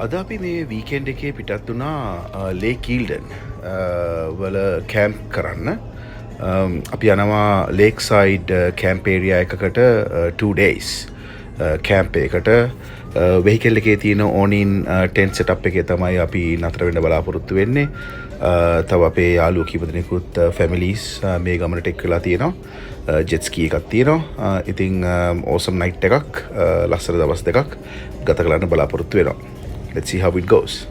අද අපි මේ වීකෙන්ඩ් එකේ පිටත් වුණා Lake Eildon වල කැම්ප් කරන්න. අපි යනවා Lakeside camp area එකකට 2 days camp එකකට. vehicle එකේ තියෙන ඕනින් tent setup එකේ තමයි අපි නතර වෙන්න බලාපොරොත්තු වෙන්නේ. තව අපේ යාළුවෝ කීප දෙනෙකුත් families මේ ගමනට එක් වෙලා තියෙනවා. jet ski එකක් තියෙනවා. ඉතින් awesome night එකක් ලස්සන දවස් දෙකක් ගත කරන්න බලාපොරොත්තු වෙනවා. Let's see how it goes.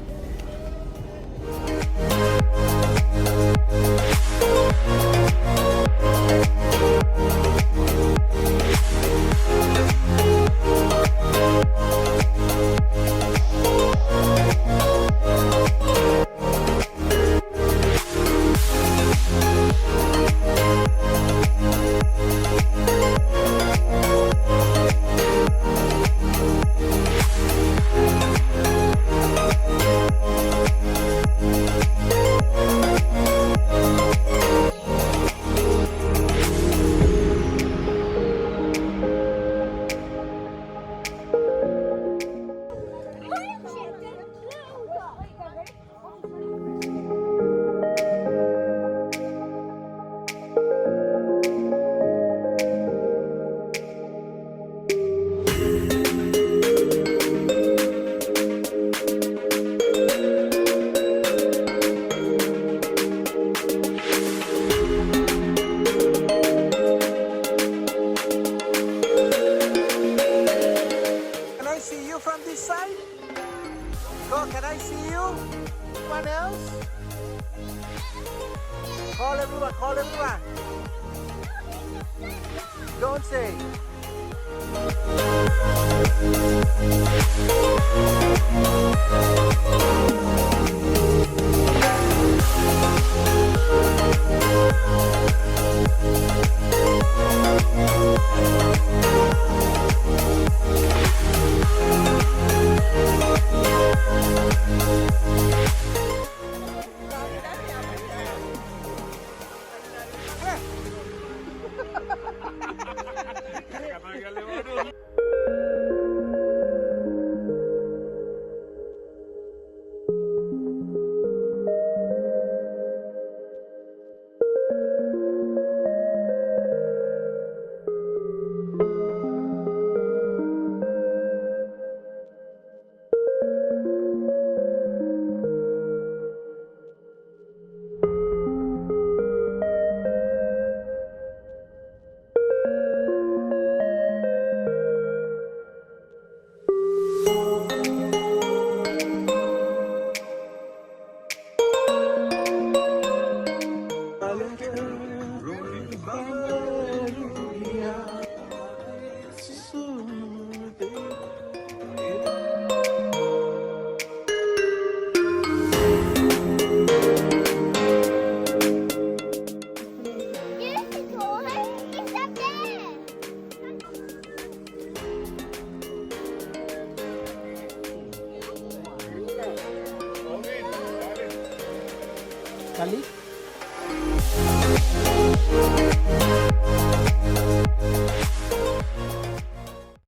From this side? Go, can I see you? Anyone else? Call everyone, call everyone. Don't say. Kali?